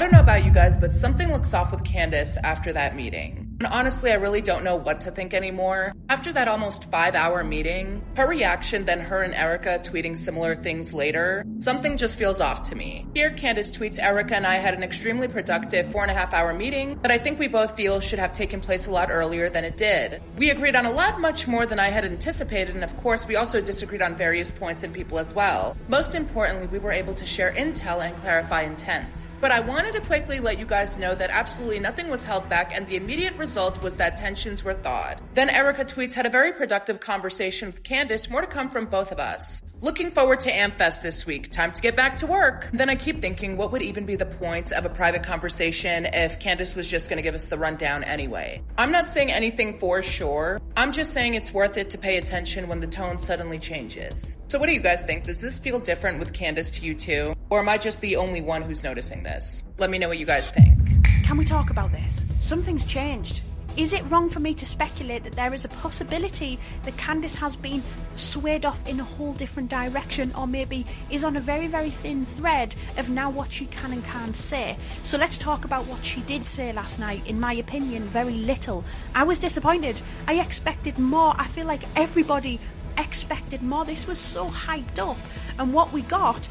don't know about you guys, but something looks off with Candace after that meeting. And honestly, I really don't know what to think anymore. After that almost 5-hour meeting, her reaction, then her and Erika tweeting similar things later, something just feels off to me. Here, Candace tweets, Erika and I had an extremely productive 4.5-hour meeting that I think we both feel should have taken place a lot earlier than it did. We agreed on a lot much more than I had anticipated, and of course, we also disagreed on various points and people as well. Most importantly, we were able to share intel and clarify intent. But I wanted to quickly let you guys know that absolutely nothing was held back, and the immediate result was that tensions were thawed. Then Erika tweets, had a very productive conversation with Candace, more to come from both of us. Looking forward to AmFest this week. Time to get back to work. Then I keep thinking, what would even be the point of a private conversation if Candace was just going to give us the rundown anyway? I'm not saying anything for sure. I'm just saying it's worth it to pay attention when the tone suddenly changes. So what do you guys think? Does this feel different with Candace to you too? Or am I just the only one who's noticing this? Let me know what you guys think. Can we talk about this? Something's changed. Is it wrong for me to speculate that there is a possibility that Candace has been swayed off in a whole different direction, or maybe is on a very, very thin thread of now what she can and can't say? So let's talk about what she did say last night. In my opinion, very little. I was disappointed. I expected more. I feel like everybody expected more. This was so hyped up, and what we got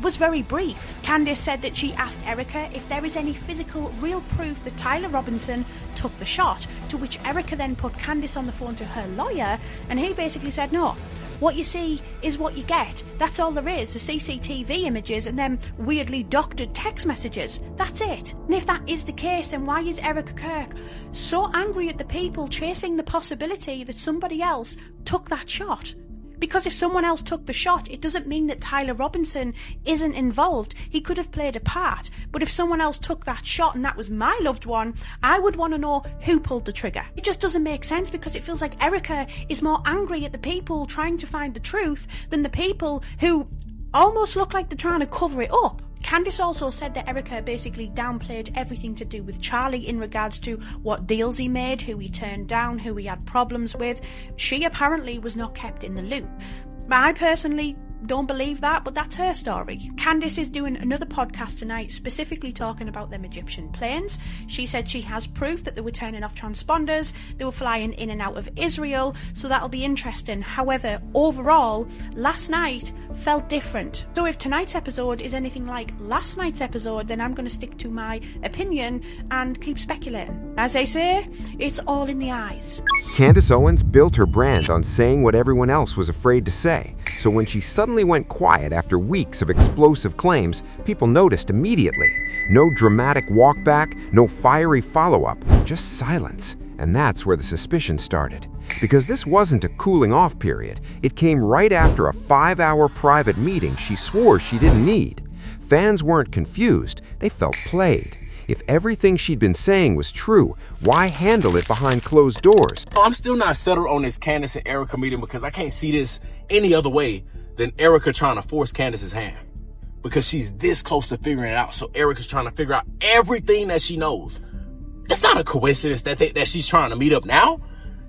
was very brief. Candace said that she asked Erika if there is any physical, real proof that Tyler Robinson took the shot, to which Erika then put Candace on the phone to her lawyer, and he basically said, no, what you see is what you get. That's all there is, the CCTV images and then weirdly doctored text messages. That's it. And if that is the case, then why is Erika Kirk so angry at the people chasing the possibility that somebody else took that shot? Because if someone else took the shot, it doesn't mean that Tyler Robinson isn't involved. He could have played a part. But if someone else took that shot and that was my loved one, I would want to know who pulled the trigger. It just doesn't make sense, because it feels like Erika is more angry at the people trying to find the truth than the people who almost look like they're trying to cover it up. Candace also said that Erika basically downplayed everything to do with Charlie in regards to what deals he made, who he turned down, who he had problems with. She apparently was not kept in the loop. I personally don't believe that, but that's her story. Candace is doing another podcast tonight specifically talking about them Egyptian planes. She said she has proof that they were turning off transponders, they were flying in and out of Israel, so that'll be interesting. However, overall, last night felt different. So if tonight's episode is anything like last night's episode, then I'm going to stick to my opinion and keep speculating. As they say, it's all in the eyes. Candace Owens built her brand on saying what everyone else was afraid to say. So when she suddenly went quiet after weeks of explosive claims, people noticed immediately. No dramatic walkback, no fiery follow-up, just silence. And that's where the suspicion started. Because this wasn't a cooling off period. It came right after a 5-hour private meeting she swore she didn't need. Fans weren't confused, they felt played. If everything she'd been saying was true, why handle it behind closed doors? I'm still not settled on this Candace and Erika meeting, because I can't see this any other way than Erika trying to force Candace's hand. Because she's this close to figuring it out. So Erika's trying to figure out everything that she knows. It's not a coincidence that she's trying to meet up now.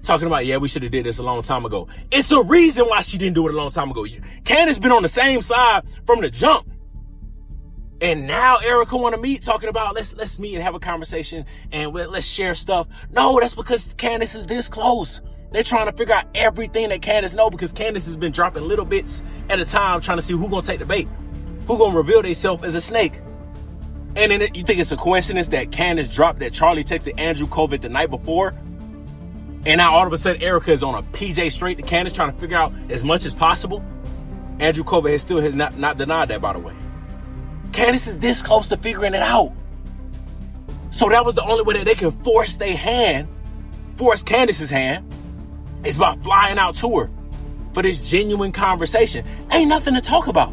Talking about, yeah, we should have did this a long time ago. It's a reason why she didn't do it a long time ago. Candace been on the same side from the jump. And now Erika want to meet, talking about let's meet and have a conversation and let's share stuff. No, that's because Candace is this close. They're trying to figure out everything that Candace knows, because Candace has been dropping little bits at a time, trying to see who's going to take the bait, who's going to reveal themselves as a snake. And then you think it's a coincidence that Candace dropped that Charlie texted Andrew Kovic the night before? And now all of a sudden Erika is on a PJ straight to Candace, trying to figure out as much as possible. Andrew Kovic has not denied that, by the way. Candace is this close to figuring it out. So that was the only way that they can force Candace's hand, is by flying out to her for this genuine conversation. Ain't nothing to talk about.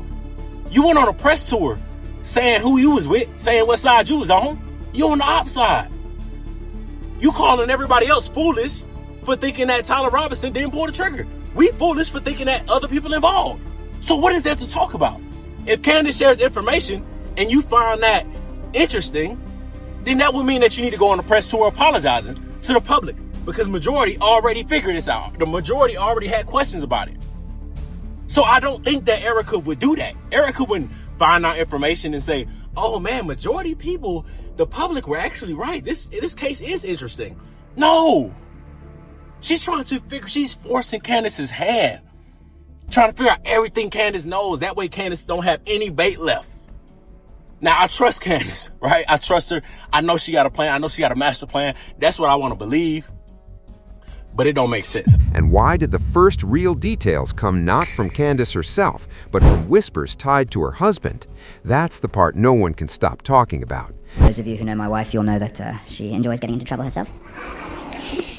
You went on a press tour saying who you was with, saying what side you was on. You on the op side. You calling everybody else foolish for thinking that Tyler Robinson didn't pull the trigger. We foolish for thinking that other people involved. So what is there to talk about? If Candace shares information and you find that interesting, then that would mean that you need to go on a press tour apologizing to the public, because majority already figured this out. The majority already had questions about it. So I don't think that Erika would do that. Erika wouldn't find out information and say, oh man, majority people, the public were actually right. This case is interesting. No. She's forcing Candace's hand. Trying to figure out everything Candace knows. That way Candace don't have any bait left. Now, I trust Candace, right? I trust her. I know she got a plan. I know she got a master plan. That's what I want to believe. But it don't make sense. And why did the first real details come not from Candace herself, but from whispers tied to her husband? That's the part no one can stop talking about. Those of you who know my wife, you'll know that she enjoys getting into trouble herself.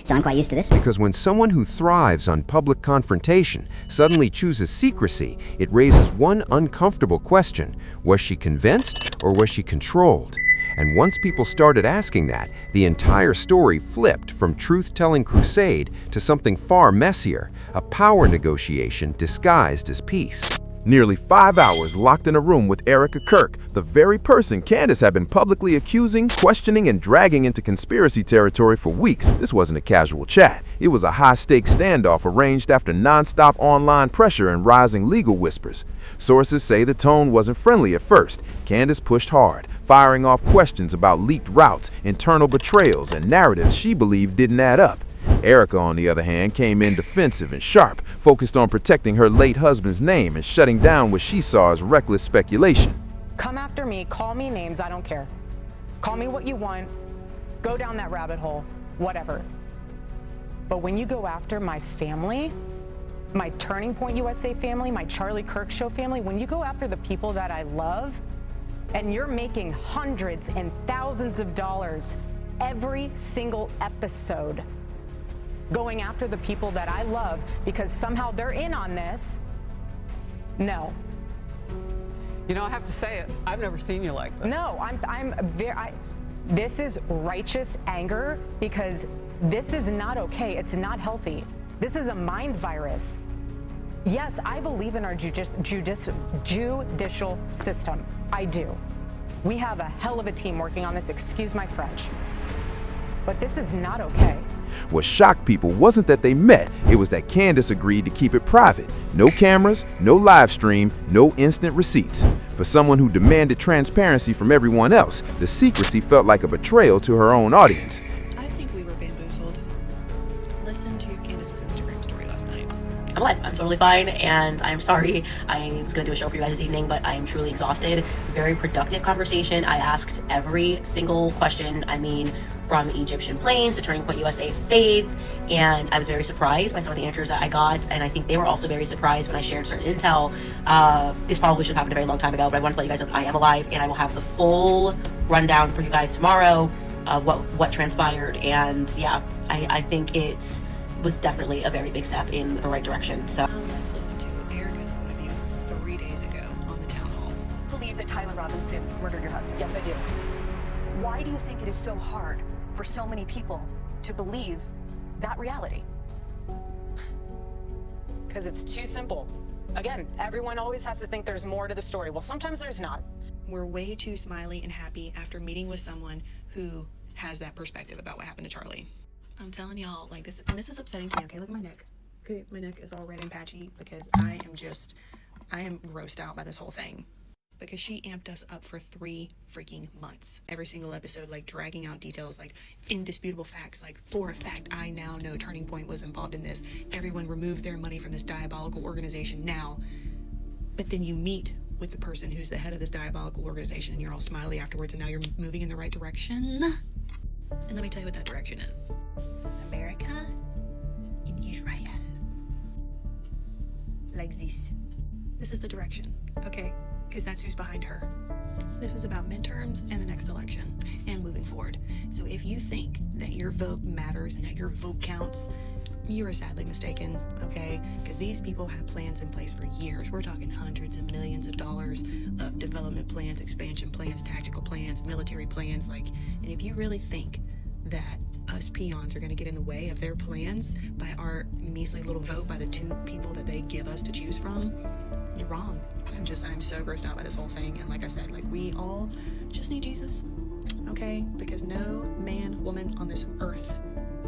So I'm quite used to this. Because when someone who thrives on public confrontation suddenly chooses secrecy, it raises one uncomfortable question. Was she convinced or was she controlled? And once people started asking that, the entire story flipped from truth-telling crusade to something far messier, a power negotiation disguised as peace. Nearly 5 hours locked in a room with Erika Kirk, the very person Candace had been publicly accusing, questioning, and dragging into conspiracy territory for weeks. This wasn't a casual chat. It was a high-stakes standoff arranged after non-stop online pressure and rising legal whispers. Sources say the tone wasn't friendly at first. Candace pushed hard, firing off questions about leaked routes, internal betrayals, and narratives she believed didn't add up. Erika, on the other hand, came in defensive and sharp, focused on protecting her late husband's name and shutting down what she saw as reckless speculation. Come after me, call me names, I don't care. Call me what you want, go down that rabbit hole, whatever. But when you go after my family, my Turning Point USA family, my Charlie Kirk Show family, when you go after the people that I love, and you're making hundreds and thousands of dollars every single episode, going after the people that I love because somehow they're in on this, no. You know, I have to say it, I've never seen you like this. No, this is righteous anger because this is not okay. It's not healthy. This is a mind virus. Yes, I believe in our judicial system. I do. We have a hell of a team working on this, excuse my French. But this is not okay. What shocked people wasn't that they met, it was that Candace agreed to keep it private. No cameras, no live stream, no instant receipts. For someone who demanded transparency from everyone else, the secrecy felt like a betrayal to her own audience. I think we were bamboozled. Listen to Candace's Instagram story last night. I'm alive. I'm totally fine, and I'm sorry. I was going to do a show for you guys this evening, but I am truly exhausted. Very productive conversation. I asked every single question. I mean, from Egyptian planes to Turning Point USA Faith, and I was very surprised by some of the answers that I got, and I think they were also very surprised when I shared certain intel. This probably should have happened a very long time ago, but I wanted to let you guys know that I am alive, and I will have the full rundown for you guys tomorrow of what transpired. And yeah, I think it was definitely a very big step in the right direction. So let's listen to Erika's point of view 3 days ago on the town hall. Believe that Tyler Robinson murdered your husband? Yes, I do. Why do you think it is so hard for so many people to believe that reality? Because it's too simple. Again, everyone always has to think there's more to the story. Well, sometimes there's not. We're way too smiley and happy after meeting with someone who has that perspective about what happened to Charlie. I'm telling y'all, like, this is upsetting to me. Okay, look at my neck. Okay, my neck is all red and patchy because I am grossed out by this whole thing. Because she amped us up for 3 freaking months. Every single episode, like, dragging out details, like, indisputable facts, like, for a fact, I now know Turning Point was involved in this. Everyone removed their money from this diabolical organization now. But then you meet with the person who's the head of this diabolical organization, and you're all smiley afterwards, and now you're moving in the right direction. And let me tell you what that direction is. America and Israel. Like this. This is the direction, okay? Because that's who's behind her. This is about midterms and the next election and moving forward. So if you think that your vote matters and that your vote counts, you are sadly mistaken, okay? Because these people have plans in place for years. We're talking hundreds of millions of dollars of development plans, expansion plans, tactical plans, military plans. Like, and if you really think that us peons are going to get in the way of their plans by our measly little vote by the 2 people that they give us to choose from, you're wrong. I'm so grossed out by this whole thing. And like I said, like, we all just need Jesus, okay? Because no man, woman on this earth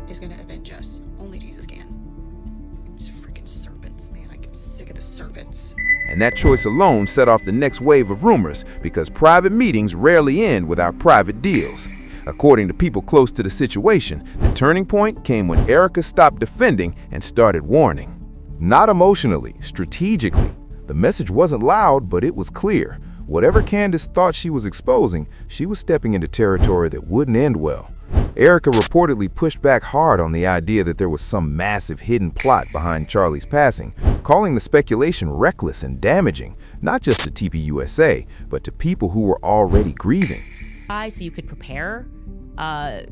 is going to avenge us. Only Jesus can. These freaking serpents, man, I get sick sick of the servants. And that choice alone set off the next wave of rumors, because private meetings rarely end without private deals. According to people close to the situation, the turning point came when Erika stopped defending and started warning. Not emotionally, strategically. The message wasn't loud, but it was clear. Whatever Candace thought she was exposing, she was stepping into territory that wouldn't end well. Erika reportedly pushed back hard on the idea that there was some massive hidden plot behind Charlie's passing, calling the speculation reckless and damaging, not just to TPUSA, but to people who were already grieving. So you could prepare, I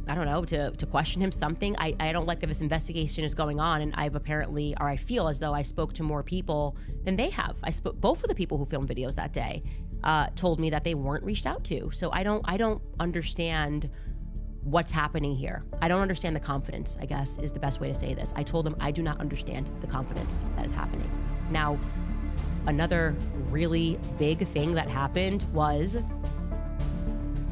don't know, to question him something. I don't like that this investigation is going on, and I've apparently, or I feel as though I spoke to more people than they have. Both of the people who filmed videos that day told me that they weren't reached out to. So I don't understand what's happening here. I don't understand the confidence, I guess, is the best way to say this. I told them I do not understand the confidence that is happening. Now, another really big thing that happened was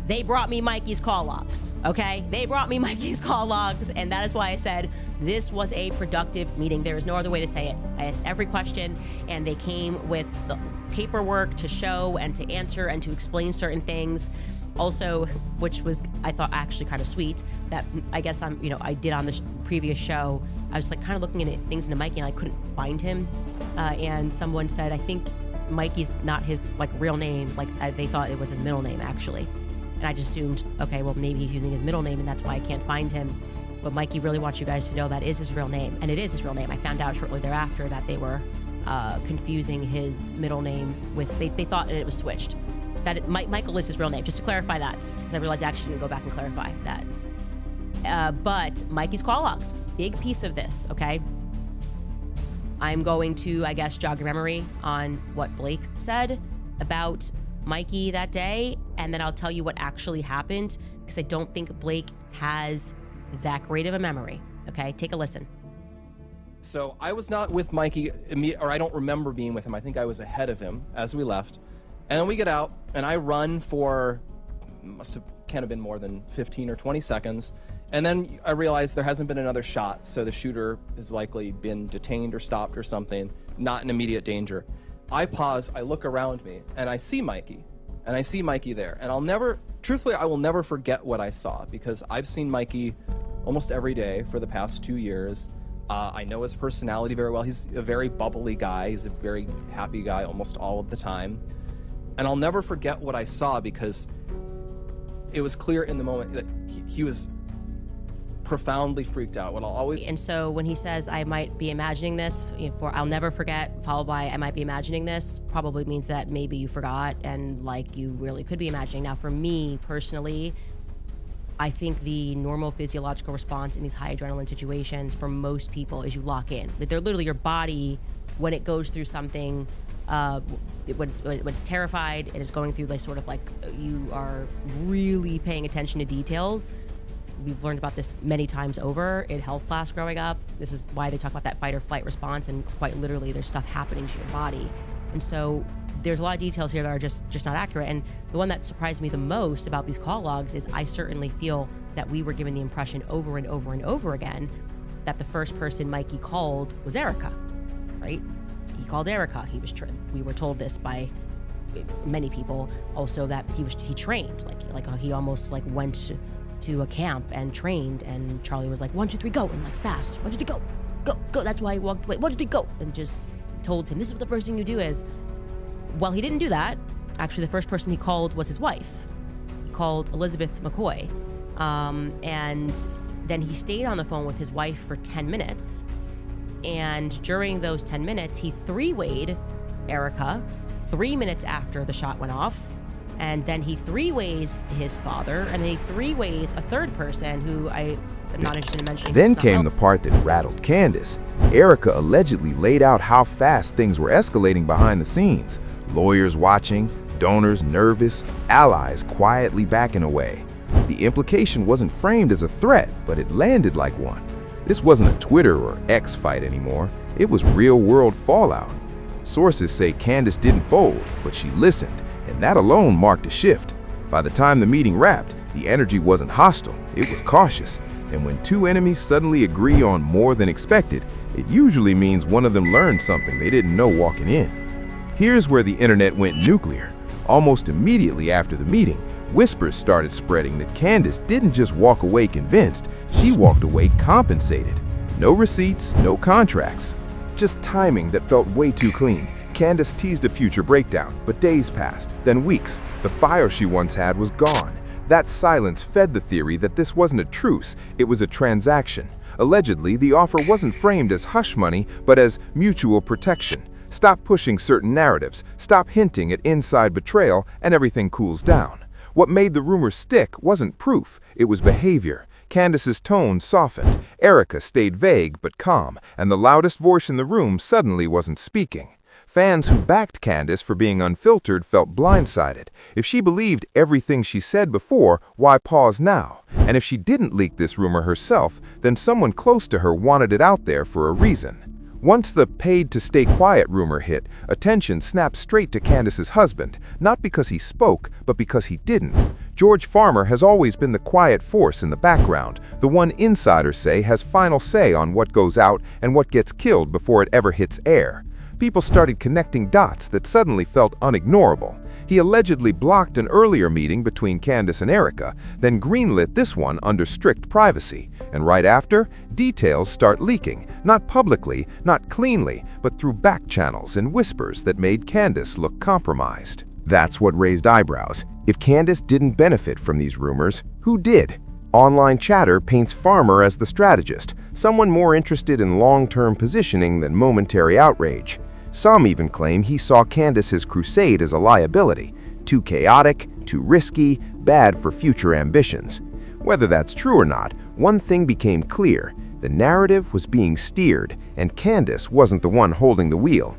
they brought me Mikey's call logs, okay? They brought me Mikey's call logs, and that is why I said this was a productive meeting. There is no other way to say it. I asked every question, and they came with the paperwork to show and to answer and to explain certain things. Also, which was, I thought, actually kind of sweet, that I guess I did on the previous show, I was like kind of looking at things into Mikey, and I couldn't find him. And someone said, I think Mikey's not his real name. They thought it was his middle name, actually. And I just assumed, okay, well, maybe he's using his middle name and that's why I can't find him. But Mikey really wants you guys to know that is his real name. And it is his real name. I found out shortly thereafter that they were confusing his middle name with, they thought it was switched. That Michael is his real name, just to clarify that, because I realized I actually didn't go back and clarify that. But Mikey's call logs, big piece of this, okay? I'm going to, I guess, jog your memory on what Blake said about Mikey that day, and then I'll tell you what actually happened, because I don't think Blake has that great of a memory, okay? Take a listen. So I was not with Mikey, or I don't remember being with him. I think I was ahead of him as we left. And then we get out, and I run for, can't have been more than 15 or 20 seconds. And then I realize there hasn't been another shot, so the shooter has likely been detained or stopped or something, not in immediate danger. I pause, I look around me, and I see Mikey. And I see Mikey there. And truthfully, I will never forget what I saw, because I've seen Mikey almost every day for the past 2 years. I know his personality very well. He's a very bubbly guy. He's a very happy guy almost all of the time. And I'll never forget what I saw, because it was clear in the moment that he was profoundly freaked out. And so when he says, I might be imagining this, I'll never forget, followed by I might be imagining this, probably means that maybe you forgot and you really could be imagining. Now, for me personally, I think the normal physiological response in these high adrenaline situations for most people is you lock in. They're literally your body, when it goes through something, when it's terrified and it's going through you are really paying attention to details. We've learned about this many times over in health class growing up. This is why they talk about that fight or flight response, and quite literally there's stuff happening to your body. And so there's a lot of details here that are just not accurate. And the one that surprised me the most about these call logs is I certainly feel that we were given the impression over and over and over again that the first person Mikey called was Erika, right? He called Erika. We were told this by many people also, that he trained, he almost went to a camp and trained, and Charlie was like, 1, 2, 3, go, and fast, 1, 2, 3, go. That's why he walked away, 1, 2, 3, go, and just told him, this is what the first thing you do is. Well, he didn't do that. Actually, the first person he called was his wife. He called Elizabeth McCoy, and then he stayed on the phone with his wife for 10 minutes, and during those 10 minutes, he three-wayed Erika 3 minutes after the shot went off. And then he three-ways his father, and then he three-ways a third person who I'm not interested in mentioning. Then came the part that rattled Candace. Erika allegedly laid out how fast things were escalating behind the scenes. Lawyers watching, donors nervous, allies quietly backing away. The implication wasn't framed as a threat, but it landed like one. This wasn't a Twitter or X fight anymore. It was real-world fallout. Sources say Candace didn't fold, but she listened. And that alone marked a shift. By the time the meeting wrapped, the energy wasn't hostile, it was cautious. And when two enemies suddenly agree on more than expected, it usually means one of them learned something they didn't know walking in. Here's where the internet went nuclear. Almost immediately after the meeting, whispers started spreading that Candace didn't just walk away convinced, she walked away compensated. No receipts, no contracts. Just timing that felt way too clean. Candace teased a future breakdown, but days passed, then weeks. The fire she once had was gone. That silence fed the theory that this wasn't a truce, it was a transaction. Allegedly, the offer wasn't framed as hush money, but as mutual protection. Stop pushing certain narratives, stop hinting at inside betrayal, and everything cools down. What made the rumors stick wasn't proof, it was behavior. Candace's tone softened, Erika stayed vague but calm, and the loudest voice in the room suddenly wasn't speaking. Fans who backed Candace for being unfiltered felt blindsided. If she believed everything she said before, why pause now? And if she didn't leak this rumor herself, then someone close to her wanted it out there for a reason. Once the paid-to-stay-quiet rumor hit, attention snapped straight to Candace's husband, not because he spoke, but because he didn't. George Farmer has always been the quiet force in the background, the one insiders say has final say on what goes out and what gets killed before it ever hits air. People started connecting dots that suddenly felt unignorable. He allegedly blocked an earlier meeting between Candace and Erika, then greenlit this one under strict privacy. And right after, details start leaking, not publicly, not cleanly, but through back channels and whispers that made Candace look compromised. That's what raised eyebrows. If Candace didn't benefit from these rumors, who did? Online chatter paints Farmer as the strategist, someone more interested in long-term positioning than momentary outrage. Some even claim he saw Candace's crusade as a liability, too chaotic, too risky, bad for future ambitions. Whether that's true or not, one thing became clear. The narrative was being steered, and Candace wasn't the one holding the wheel.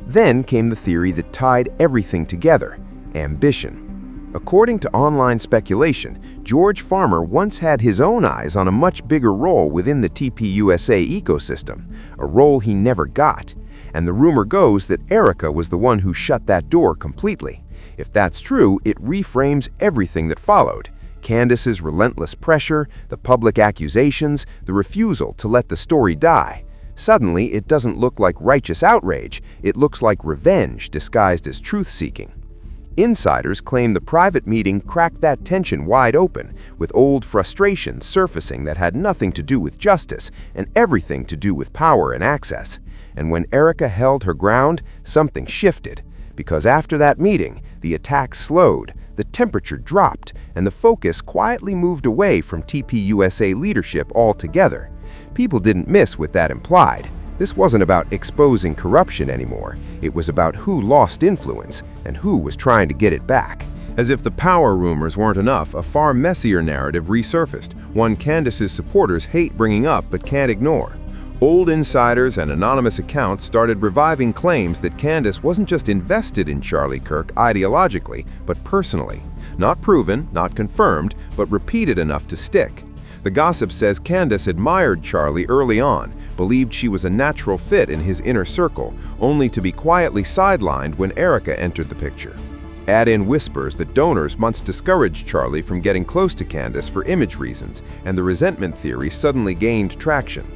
Then came the theory that tied everything together: ambition. According to online speculation, George Farmer once had his own eyes on a much bigger role within the TPUSA ecosystem, a role he never got. And the rumor goes that Erika was the one who shut that door completely. If that's true, it reframes everything that followed. Candace's relentless pressure, the public accusations, the refusal to let the story die. Suddenly, it doesn't look like righteous outrage, it looks like revenge disguised as truth-seeking. Insiders claim the private meeting cracked that tension wide open, with old frustrations surfacing that had nothing to do with justice and everything to do with power and access. And when Erika held her ground, something shifted. Because after that meeting, the attack slowed, the temperature dropped, and the focus quietly moved away from TPUSA leadership altogether. People didn't miss what that implied. This wasn't about exposing corruption anymore. It was about who lost influence and who was trying to get it back. As if the power rumors weren't enough, a far messier narrative resurfaced, one Candace's supporters hate bringing up but can't ignore. Old insiders and anonymous accounts started reviving claims that Candace wasn't just invested in Charlie Kirk ideologically, but personally. Not proven, not confirmed, but repeated enough to stick. The gossip says Candace admired Charlie early on, believed she was a natural fit in his inner circle, only to be quietly sidelined when Erika entered the picture. Add in whispers that donors once discouraged Charlie from getting close to Candace for image reasons, and the resentment theory suddenly gained traction.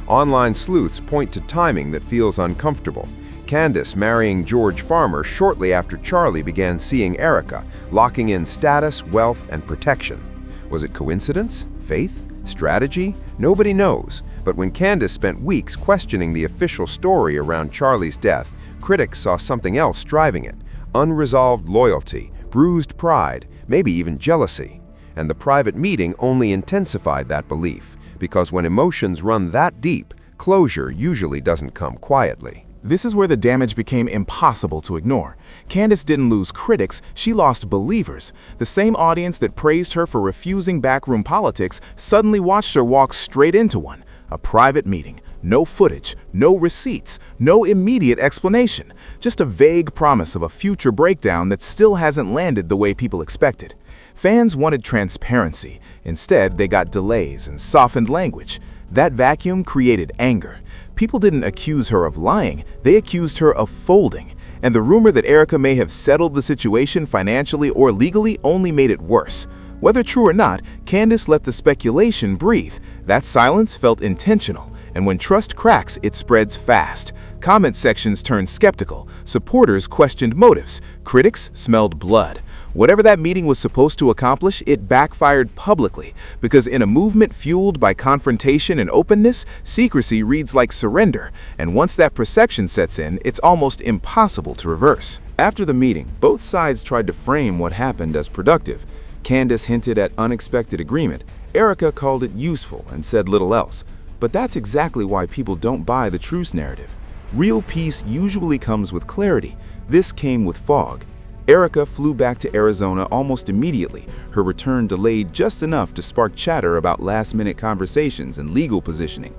Online sleuths point to timing that feels uncomfortable. Candace marrying George Farmer shortly after Charlie began seeing Erika, locking in status, wealth, and protection. Was it coincidence? Faith? Strategy? Nobody knows. But when Candace spent weeks questioning the official story around Charlie's death, critics saw something else driving it: unresolved loyalty, bruised pride, maybe even jealousy. And the private meeting only intensified that belief, because when emotions run that deep, closure usually doesn't come quietly. This is where the damage became impossible to ignore. Candace didn't lose critics, she lost believers. The same audience that praised her for refusing backroom politics suddenly watched her walk straight into one. A private meeting, no footage, no receipts, no immediate explanation. Just a vague promise of a future breakdown that still hasn't landed the way people expected. Fans wanted transparency. Instead, they got delays and softened language. That vacuum created anger. People didn't accuse her of lying, they accused her of folding. And the rumor that Erika may have settled the situation financially or legally only made it worse. Whether true or not, Candace let the speculation breathe. That silence felt intentional, and when trust cracks, it spreads fast. Comment sections turned skeptical, supporters questioned motives, critics smelled blood. Whatever that meeting was supposed to accomplish, it backfired publicly, because in a movement fueled by confrontation and openness, secrecy reads like surrender, and once that perception sets in, it's almost impossible to reverse. After the meeting, both sides tried to frame what happened as productive. Candace hinted at unexpected agreement. Erika called it useful and said little else. But that's exactly why people don't buy the truce narrative. Real peace usually comes with clarity. This came with fog. Erika flew back to Arizona almost immediately, her return delayed just enough to spark chatter about last-minute conversations and legal positioning.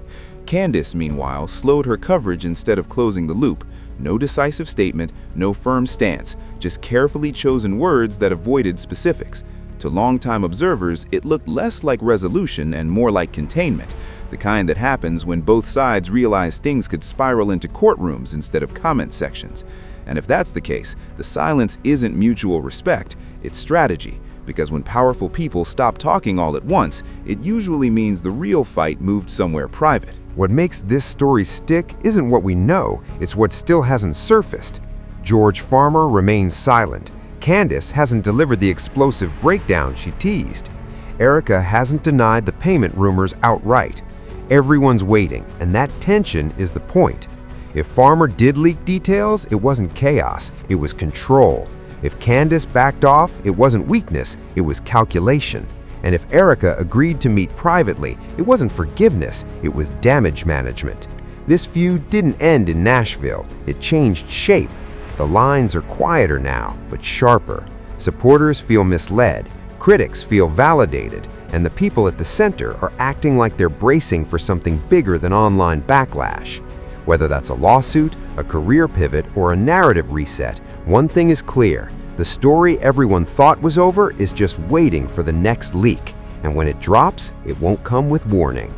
Candace, meanwhile, slowed her coverage instead of closing the loop. No decisive statement, no firm stance, just carefully chosen words that avoided specifics. To longtime observers, it looked less like resolution and more like containment, the kind that happens when both sides realize things could spiral into courtrooms instead of comment sections. And if that's the case, the silence isn't mutual respect, it's strategy, because when powerful people stop talking all at once, it usually means the real fight moved somewhere private. What makes this story stick isn't what we know, it's what still hasn't surfaced. George Farmer remains silent. Candace hasn't delivered the explosive breakdown she teased. Erika hasn't denied the payment rumors outright. Everyone's waiting, and that tension is the point. If Farmer did leak details, it wasn't chaos, it was control. If Candace backed off, it wasn't weakness, it was calculation. And if Erika agreed to meet privately, it wasn't forgiveness, it was damage management. This feud didn't end in Nashville, it changed shape. The lines are quieter now, but sharper. Supporters feel misled, critics feel validated, and the people at the center are acting like they're bracing for something bigger than online backlash. Whether that's a lawsuit, a career pivot, or a narrative reset, one thing is clear. The story everyone thought was over is just waiting for the next leak, and when it drops, it won't come with warning.